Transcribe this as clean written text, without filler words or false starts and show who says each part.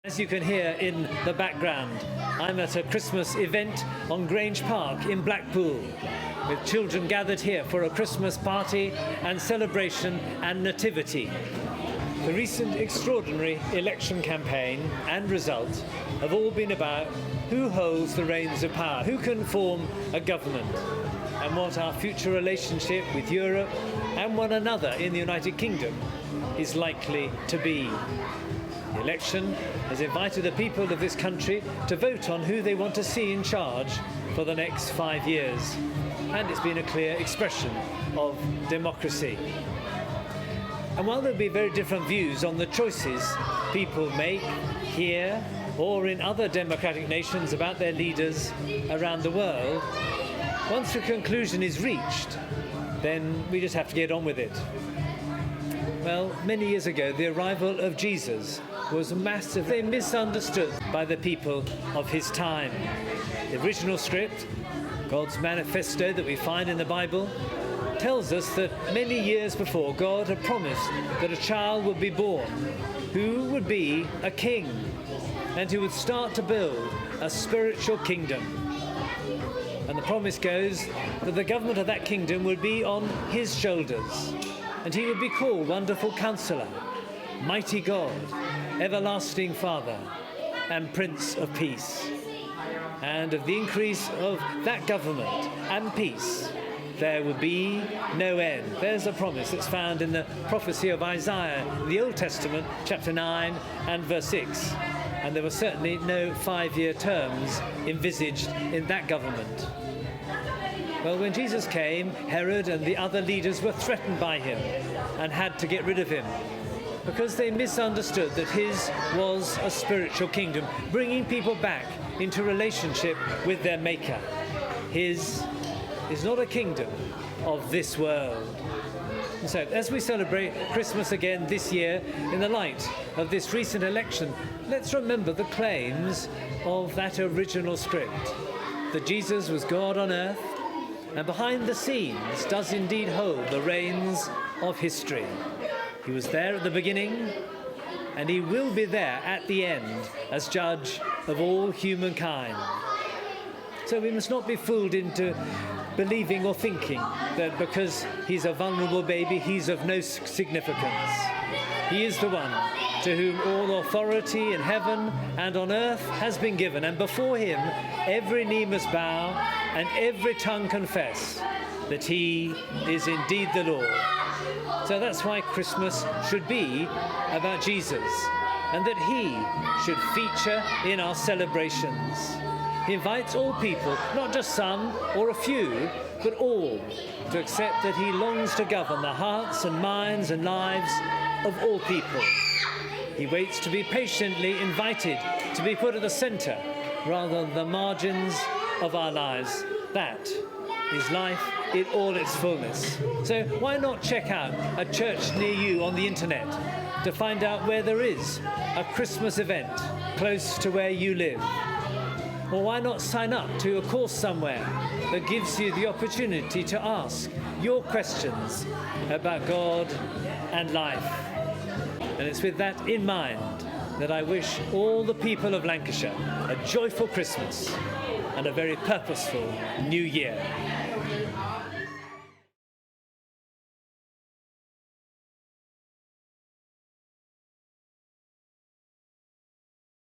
Speaker 1: As you can hear in the background, I'm at a Christmas event on Grange Park in Blackpool, with children gathered here for a Christmas party and celebration and nativity. The recent extraordinary election campaign and result have all been about who holds the reins of power, who can form a government, and what our future relationship with Europe and one another in the United Kingdom is likely to be. The election has invited the people of this country to vote on who they want to see in charge for the next 5 years, and it's been a clear expression of democracy. And while there'll be very different views on the choices people make here or in other democratic nations about their leaders around the world, once a conclusion is reached, then we just have to get on with it. Well, many years ago, the arrival of Jesus was massively misunderstood by the people of his time. The original script, God's manifesto that we find in the Bible, tells us that many years before, God had promised that a child would be born who would be a king and who would start to build a spiritual kingdom. And the promise goes that the government of that kingdom would be on his shoulders, and he would be called Wonderful Counselor, Mighty God, Everlasting Father, and Prince of Peace. And of the increase of that government and peace, there would be no end. There's a promise that's found in the prophecy of Isaiah in the Old Testament, chapter 9 and verse 6. And there were certainly no 5-year terms envisaged in that government. Well, when Jesus came, Herod and the other leaders were threatened by him and had to get rid of him, because they misunderstood that his was a spiritual kingdom, bringing people back into relationship with their Maker. His is not a kingdom of this world. And so, as we celebrate Christmas again this year, in the light of this recent election, let's remember the claims of that original script, that Jesus was God on earth, and behind the scenes does indeed hold the reins of history. He was there at the beginning, and he will be there at the end as judge of all humankind. So we must not be fooled into believing or thinking that because he's a vulnerable baby, he's of no significance. He is the one to whom all authority in heaven and on earth has been given, and before him every knee must bow and every tongue confess that he is indeed the Lord. So that's why Christmas should be about Jesus, and that he should feature in our celebrations. He invites all people, not just some or a few, but all, to accept that he longs to govern the hearts and minds and lives of all people. He waits to be patiently invited to be put at the centre rather than the margins of our lives. That is life in all its fullness. So why not check out a church near you on the internet to find out where there is a Christmas event close to where you live? Or why not sign up to a course somewhere that gives you the opportunity to ask your questions about God and life? And it's with that in mind that I wish all the people of Lancashire a joyful Christmas and a very purposeful New Year.